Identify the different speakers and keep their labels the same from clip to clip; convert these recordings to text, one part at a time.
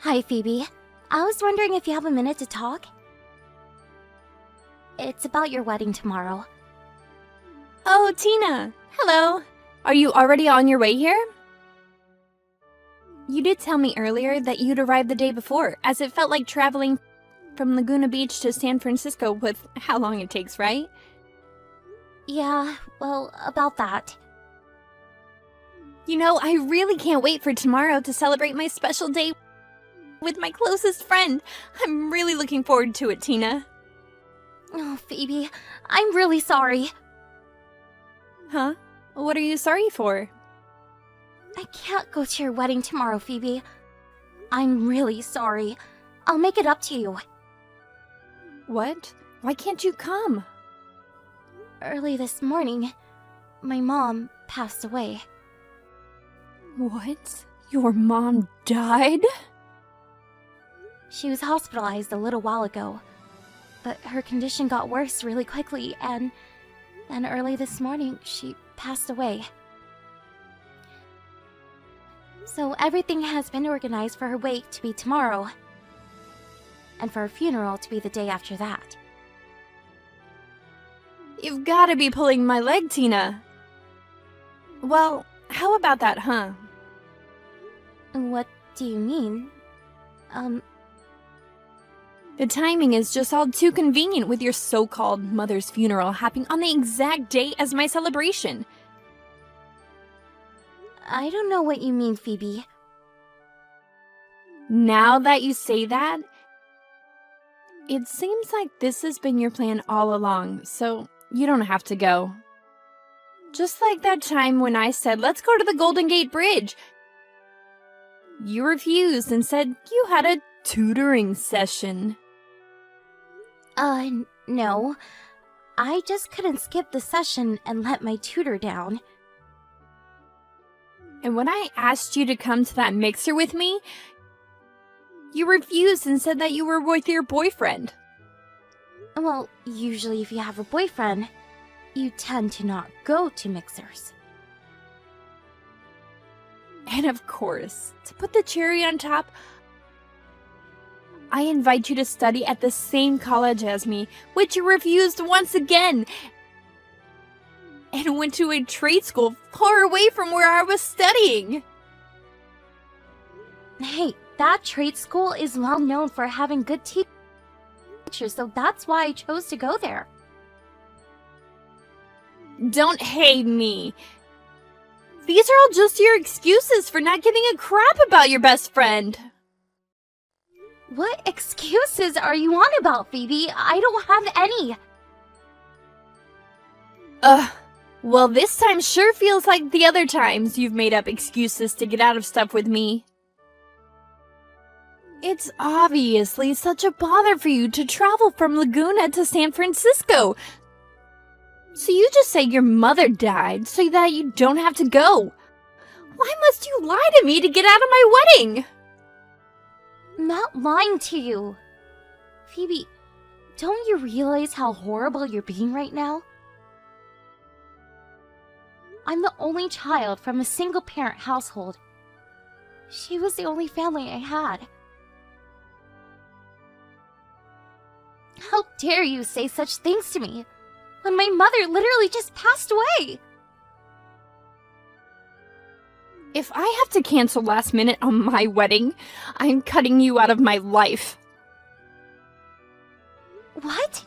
Speaker 1: Hi, Phoebe. I was wondering if you have a minute to talk? It's about your wedding tomorrow.
Speaker 2: Oh, Tina! Hello! Are you already on your way here? You did tell me earlier that you'd arrived the day before, as it felt like traveling from Laguna Beach to San Francisco with how long it takes, right?
Speaker 1: Yeah, well, about that.
Speaker 2: You know, I really can't wait for tomorrow to celebrate my special day with my closest friend. I'm really looking forward to it, Tina.
Speaker 1: Oh, Phoebe, I'm really sorry.
Speaker 2: Huh? What are you sorry for?
Speaker 1: I can't go to your wedding tomorrow, Phoebe. I'm really sorry. I'll make it up to you.
Speaker 2: What? Why can't you come?
Speaker 1: Early this morning, my mom passed away.
Speaker 2: What? Your mom died?
Speaker 1: She was hospitalized a little while ago, but her condition got worse really quickly, and early this morning, she passed away. So everything has been organized for her wake to be tomorrow, and for her funeral to be the day after that.
Speaker 2: You've gotta be pulling my leg, Tina. Well, how about that, huh?
Speaker 1: What do you mean?
Speaker 2: The timing is just all too convenient with your so-called mother's funeral happening on the exact day as my celebration.
Speaker 1: I don't know what you mean, Phoebe.
Speaker 2: Now that you say that, it seems like this has been your plan all along, so you don't have to go. Just like that time when I said, let's go to the Golden Gate Bridge. You refused and said you had a tutoring session.
Speaker 1: No. I just couldn't skip the session and let my tutor down.
Speaker 2: And when I asked you to come to that mixer with me, you refused and said that you were with your boyfriend.
Speaker 1: Well, usually if you have a boyfriend, you tend to not go to mixers.
Speaker 2: And of course, to put the cherry on top, I invite you to study at the same college as me, which you refused once again, and went to a trade school far away from where I was studying.
Speaker 1: Hey, that trade school is well known for having good teachers, so that's why I chose to go there.
Speaker 2: Don't hate me. These are all just your excuses for not giving a crap about your best friend.
Speaker 1: What excuses are you on about, Phoebe? I don't have any.
Speaker 2: Well, this time sure feels like the other times you've made up excuses to get out of stuff with me. It's obviously such a bother for you to travel from Laguna to San Francisco. So you just say your mother died so that you don't have to go. Why must you lie to me to get out of my wedding?
Speaker 1: I'm not lying to you. Phoebe, don't you realize how horrible you're being right now? I'm the only child from a single-parent household. She was the only family I had. How dare you say such things to me, when my mother literally just passed away?
Speaker 2: If I have to cancel last minute on my wedding, I'm cutting you out of my life.
Speaker 1: What?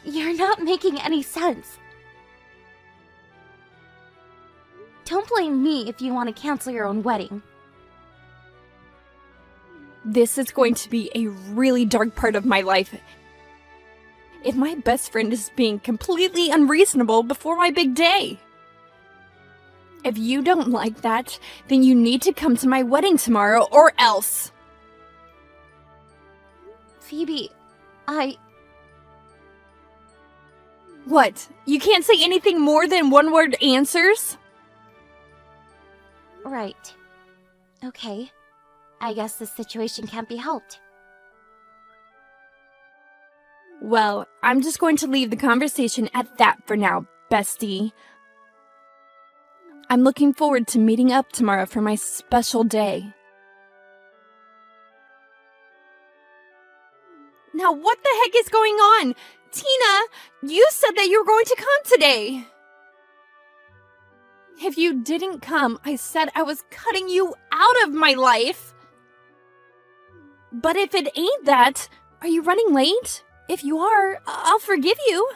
Speaker 1: You're not making any sense. Don't blame me if you want to cancel your own wedding.
Speaker 2: This is going to be a really dark part of my life. If my best friend is being completely unreasonable before my big day. If you don't like that, then you need to come to my wedding tomorrow or else.
Speaker 1: Phoebe,
Speaker 2: What? You can't say anything more than one-word answers?
Speaker 1: Right. Okay. I guess this situation can't be helped.
Speaker 2: Well, I'm just going to leave the conversation at that for now, bestie. I'm looking forward to meeting up tomorrow for my special day. Now what the heck is going on? Tina, you said that you were going to come today. If you didn't come, I said I was cutting you out of my life. But if it ain't that, are you running late? If you are, I'll forgive you.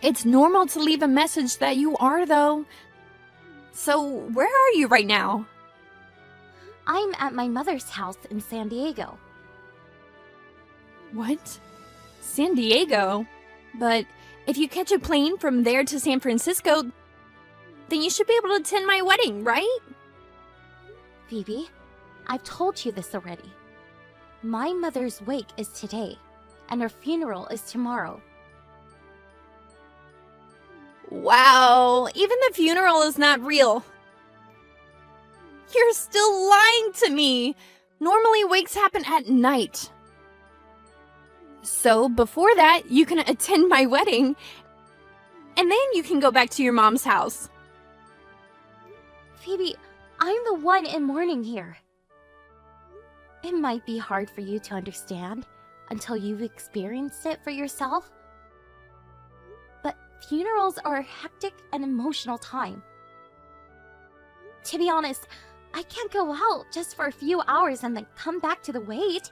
Speaker 2: It's normal to leave a message that you are, though. So, where are you right now?
Speaker 1: I'm at my mother's house in San Diego.
Speaker 2: What? San Diego? But if you catch a plane from there to San Francisco, then you should be able to attend my wedding, right?
Speaker 1: Phoebe, I've told you this already. My mother's wake is today, and her funeral is tomorrow.
Speaker 2: Wow, even the funeral is not real. You're still lying to me. Normally wakes happen at night. So before that, you can attend my wedding, and then you can go back to your mom's house.
Speaker 1: Phoebe, I'm the one in mourning here. It might be hard for you to understand until you've experienced it for yourself. But funerals are a hectic and emotional time. To be honest, I can't go out just for a few hours and then come back to the wait.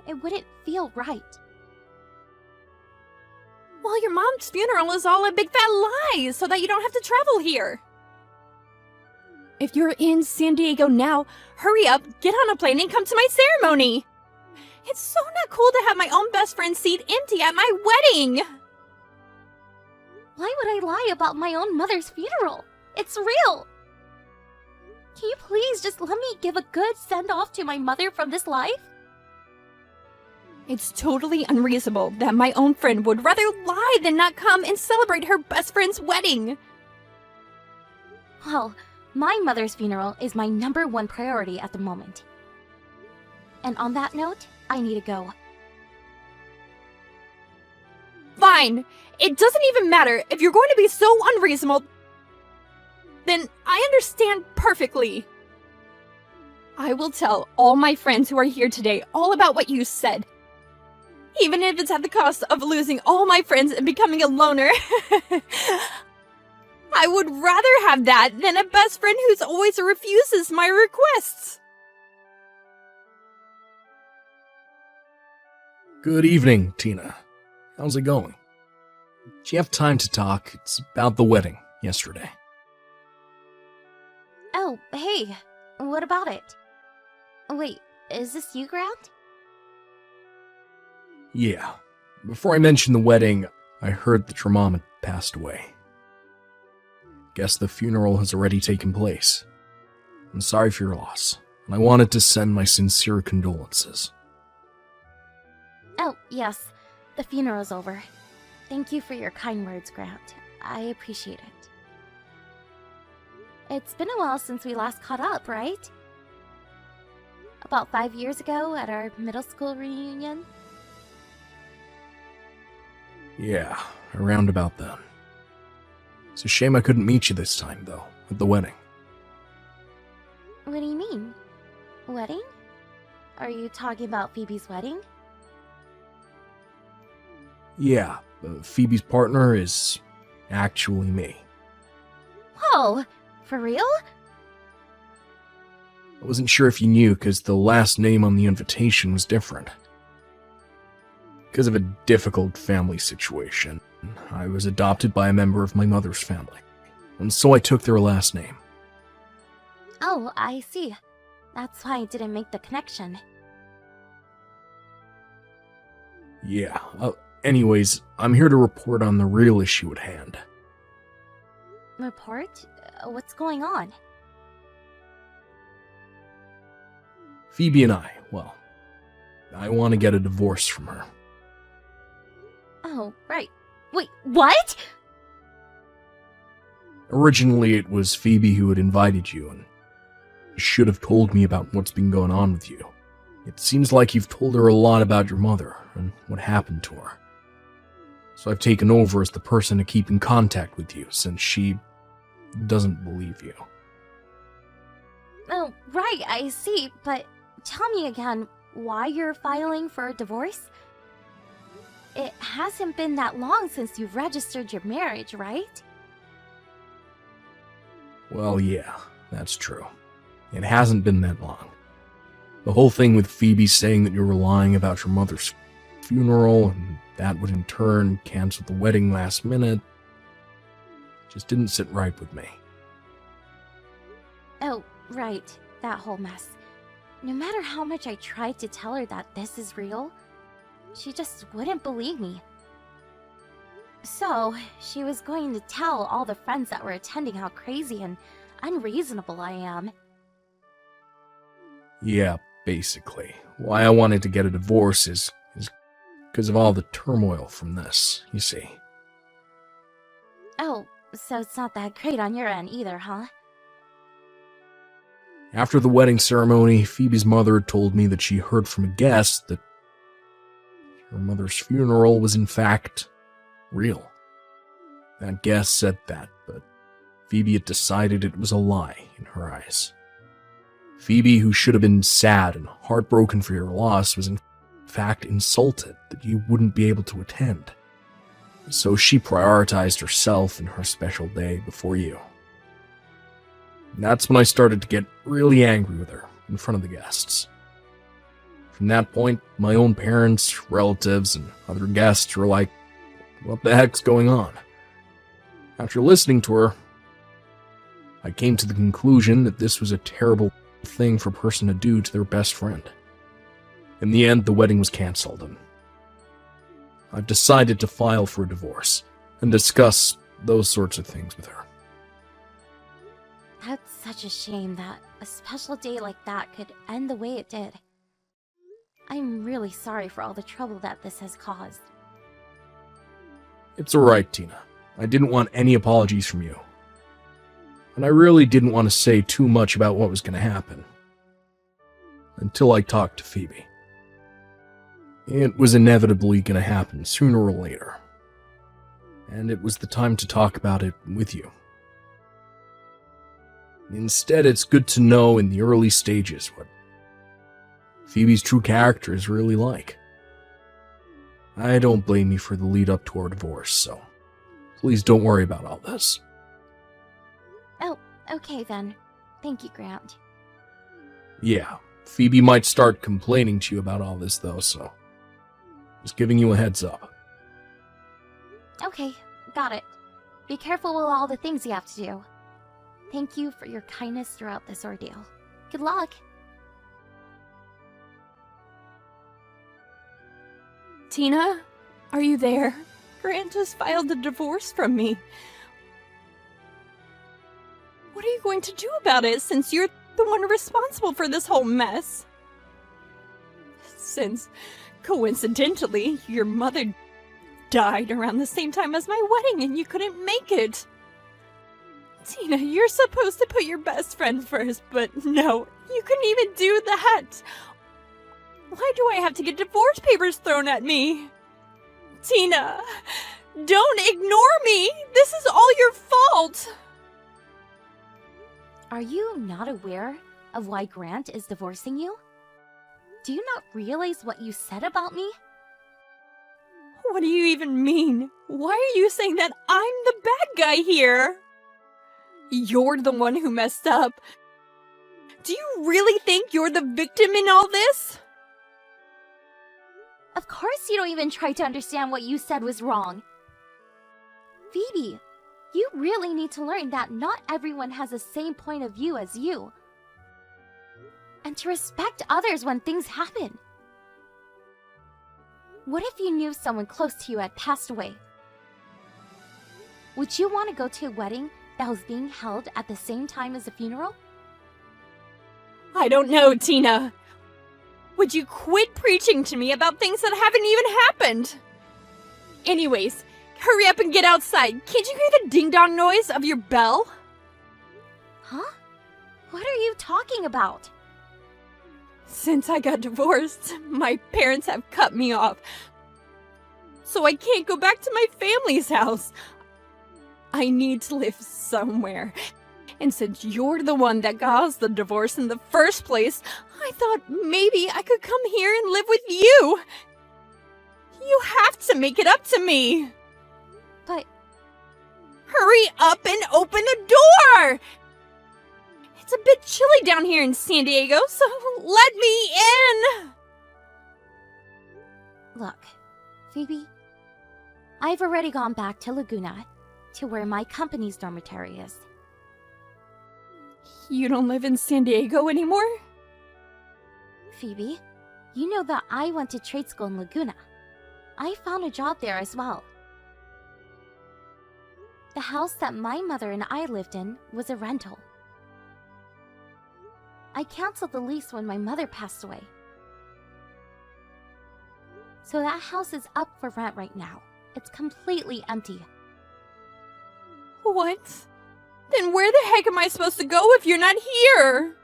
Speaker 1: It wouldn't feel right.
Speaker 2: Well, your mom's funeral is all a big fat lie so that you don't have to travel here. If you're in San Diego now, hurry up, get on a plane and come to my ceremony. It's so not cool to have my own best friend's seat empty at my wedding.
Speaker 1: Why would I lie about my own mother's funeral? It's real. Can you please just let me give a good send-off to my mother from this life?
Speaker 2: It's totally unreasonable that my own friend would rather lie than not come and celebrate her best friend's wedding.
Speaker 1: Well, my mother's funeral is my #1 priority at the moment. And on that note, I need to go.
Speaker 2: Fine. It doesn't even matter. If you're going to be so unreasonable, then I understand perfectly. I will tell all my friends who are here today all about what you said. Even if it's at the cost of losing all my friends and becoming a loner. I would rather have that than a best friend who's always refuses my requests.
Speaker 3: Good evening, Tina. How's it going? Do you have time to talk? It's about the wedding yesterday.
Speaker 1: Oh, hey. What about it? Wait, is this you, Grant?
Speaker 3: Yeah. Before I mention the wedding, I heard that your mom had passed away. Guess the funeral has already taken place. I'm sorry for your loss, and I wanted to send my sincere condolences.
Speaker 1: Oh, yes. The funeral's over. Thank you for your kind words, Grant. I appreciate it. It's been a while since we last caught up, right? About 5 years ago at our middle school reunion?
Speaker 3: Yeah, around about then. It's a shame I couldn't meet you this time, though, at the wedding.
Speaker 1: What do you mean? Wedding? Are you talking about Phoebe's wedding?
Speaker 3: Yeah, Phoebe's partner is actually me.
Speaker 1: Whoa! For real?
Speaker 3: I wasn't sure if you knew because the last name on the invitation was different. Because of a difficult family situation, I was adopted by a member of my mother's family, and so I took their last name.
Speaker 1: Oh, I see. That's why I didn't make the connection.
Speaker 3: Yeah, anyways, I'm here to report on the real issue at hand.
Speaker 1: Report? What's going on?
Speaker 3: Phoebe and I want to get a divorce from her.
Speaker 1: Oh, right. Wait, what?
Speaker 3: Originally, it was Phoebe who had invited you, and should have told me about what's been going on with you. It seems like you've told her a lot about your mother and what happened to her. So I've taken over as the person to keep in contact with you, since she doesn't believe you.
Speaker 1: Oh, right, I see, but tell me again why you're filing for a divorce? It hasn't been that long since you've registered your marriage, right?
Speaker 3: Well, yeah, that's true. It hasn't been that long. The whole thing with Phoebe saying that you were lying about your mother's funeral, and that would in turn cancel the wedding last minute, just didn't sit right with me.
Speaker 1: Oh, right, that whole mess. No matter how much I tried to tell her that this is real, she just wouldn't believe me. So, she was going to tell all the friends that were attending how crazy and unreasonable I am.
Speaker 3: Yeah, basically. Why I wanted to get a divorce is because of all the turmoil from this, you see.
Speaker 1: Oh, so it's not that great on your end either, huh?
Speaker 3: After the wedding ceremony, Phoebe's mother told me that she heard from a guest that her mother's funeral was in fact real. That guest said that, but Phoebe had decided it was a lie in her eyes. Phoebe, who should have been sad and heartbroken for your loss, was in fact insulted that you wouldn't be able to attend. So she prioritized herself and her special day before you. And that's when I started to get really angry with her in front of the guests. From that point, my own parents, relatives, and other guests were like, what the heck's going on? After listening to her, I came to the conclusion that this was a terrible thing for a person to do to their best friend. In the end, the wedding was canceled, and I've decided to file for a divorce and discuss those sorts of things with her.
Speaker 1: That's such a shame that a special day like that could end the way it did. I'm really sorry for all the trouble that this has caused.
Speaker 3: It's alright, Tina. I didn't want any apologies from you. And I really didn't want to say too much about what was going to happen. Until I talked to Phoebe. It was inevitably going to happen sooner or later. And it was the time to talk about it with you. Instead, it's good to know in the early stages what Phoebe's true character is really like. I don't blame you for the lead up to our divorce, so please don't worry about all this.
Speaker 1: Oh, okay then. Thank you, Grant.
Speaker 3: Yeah, Phoebe might start complaining to you about all this though, so just giving you a heads up.
Speaker 1: Okay, got it. Be careful with all the things you have to do. Thank you for your kindness throughout this ordeal. Good luck.
Speaker 2: Tina, are you there? Grant just filed a divorce from me. What are you going to do about it since you're the one responsible for this whole mess? Since, coincidentally, your mother died around the same time as my wedding and you couldn't make it. Tina, you're supposed to put your best friend first, but no, you couldn't even do that. Why do I have to get divorce papers thrown at me? Tina, don't ignore me. This is all your fault.
Speaker 1: Are you not aware of why Grant is divorcing you? Do you not realize what you said about me?
Speaker 2: What do you even mean? Why are you saying that I'm the bad guy here? You're the one who messed up. Do you really think you're the victim in all this?
Speaker 1: Of course you don't even try to understand what you said was wrong. Phoebe, you really need to learn that not everyone has the same point of view as you. And to respect others when things happen. What if you knew someone close to you had passed away? Would you want to go to a wedding that was being held at the same time as a funeral?
Speaker 2: I don't know, Tina. Would you quit preaching to me about things that haven't even happened? Anyways, hurry up and get outside. Can't you hear the ding-dong noise of your bell?
Speaker 1: Huh? What are you talking about?
Speaker 2: Since I got divorced, my parents have cut me off. So I can't go back to my family's house. I need to live somewhere. And since you're the one that caused the divorce in the first place, I thought maybe I could come here and live with you. You have to make it up to me.
Speaker 1: But
Speaker 2: Hurry up and open the door! It's a bit chilly down here in San Diego, so let me in!
Speaker 1: look, Phoebe, I've already gone back to Laguna, to where my company's dormitory is.
Speaker 2: You don't live in San Diego anymore?
Speaker 1: Phoebe, you know that I went to trade school in Laguna. I found a job there as well. The house that my mother and I lived in was a rental. I canceled the lease when my mother passed away. So that house is up for rent right now. It's completely empty.
Speaker 2: What? Then where the heck am I supposed to go if you're not here?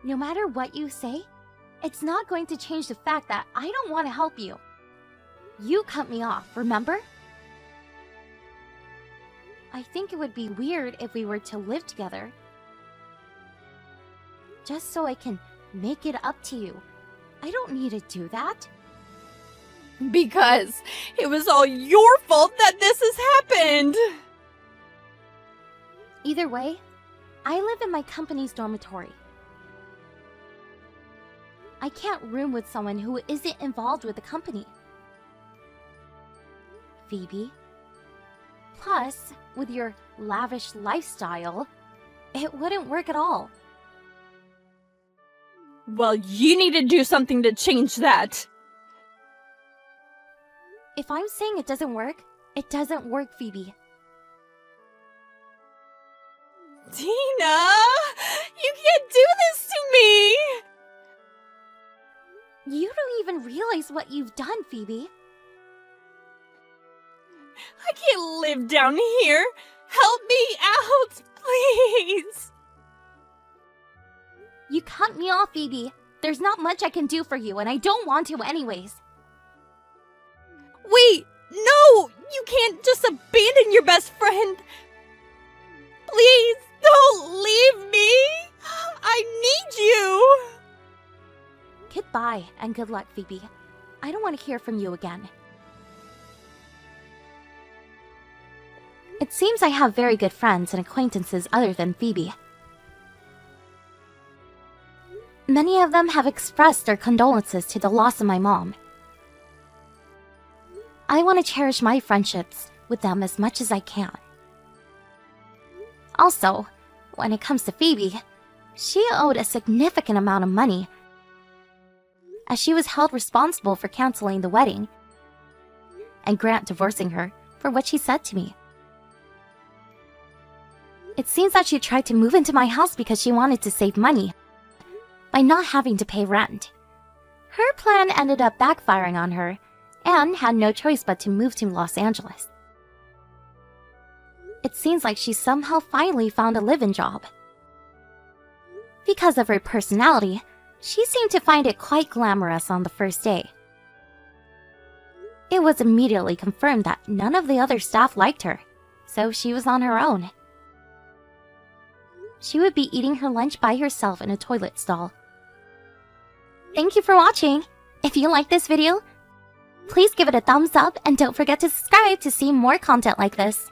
Speaker 1: No matter what you say, it's not going to change the fact that I don't want to help you. You cut me off, remember? I think it would be weird if we were to live together. Just so I can make it up to you. I don't need to do that.
Speaker 2: Because it was all your fault that this has happened.
Speaker 1: Either way, I live in my company's dormitory. I can't room with someone who isn't involved with the company. Phoebe. Plus, with your lavish lifestyle, it wouldn't work at all.
Speaker 2: Well, you need to do something to change that.
Speaker 1: If I'm saying it doesn't work, it doesn't work, Phoebe.
Speaker 2: Tina! You can't do this to me!
Speaker 1: You don't even realize what you've done, Phoebe.
Speaker 2: I can't live down here. Help me out, please.
Speaker 1: You cut me off, Phoebe. There's not much I can do for you, and I don't want to anyways.
Speaker 2: Wait, no! You can't just abandon your best friend. Please, don't leave me. I need you.
Speaker 1: Goodbye, and good luck, Phoebe. I don't want to hear from you again. It seems I have very good friends and acquaintances other than Phoebe. Many of them have expressed their condolences to the loss of my mom. I want to cherish my friendships with them as much as I can. Also, when it comes to Phoebe, she owed a significant amount of money, as she was held responsible for canceling the wedding and Grant divorcing her for what she said to me. It seems that she tried to move into my house because she wanted to save money by not having to pay rent. Her plan ended up backfiring on her and had no choice but to move to Los Angeles. It seems like she somehow finally found a live-in job. Because of her personality, she seemed to find it quite glamorous on the first day. It was immediately confirmed that none of the other staff liked her, so she was on her own. She would be eating her lunch by herself in a toilet stall. Thank you for watching! If you like this video, please give it a thumbs up and don't forget to subscribe to see more content like this.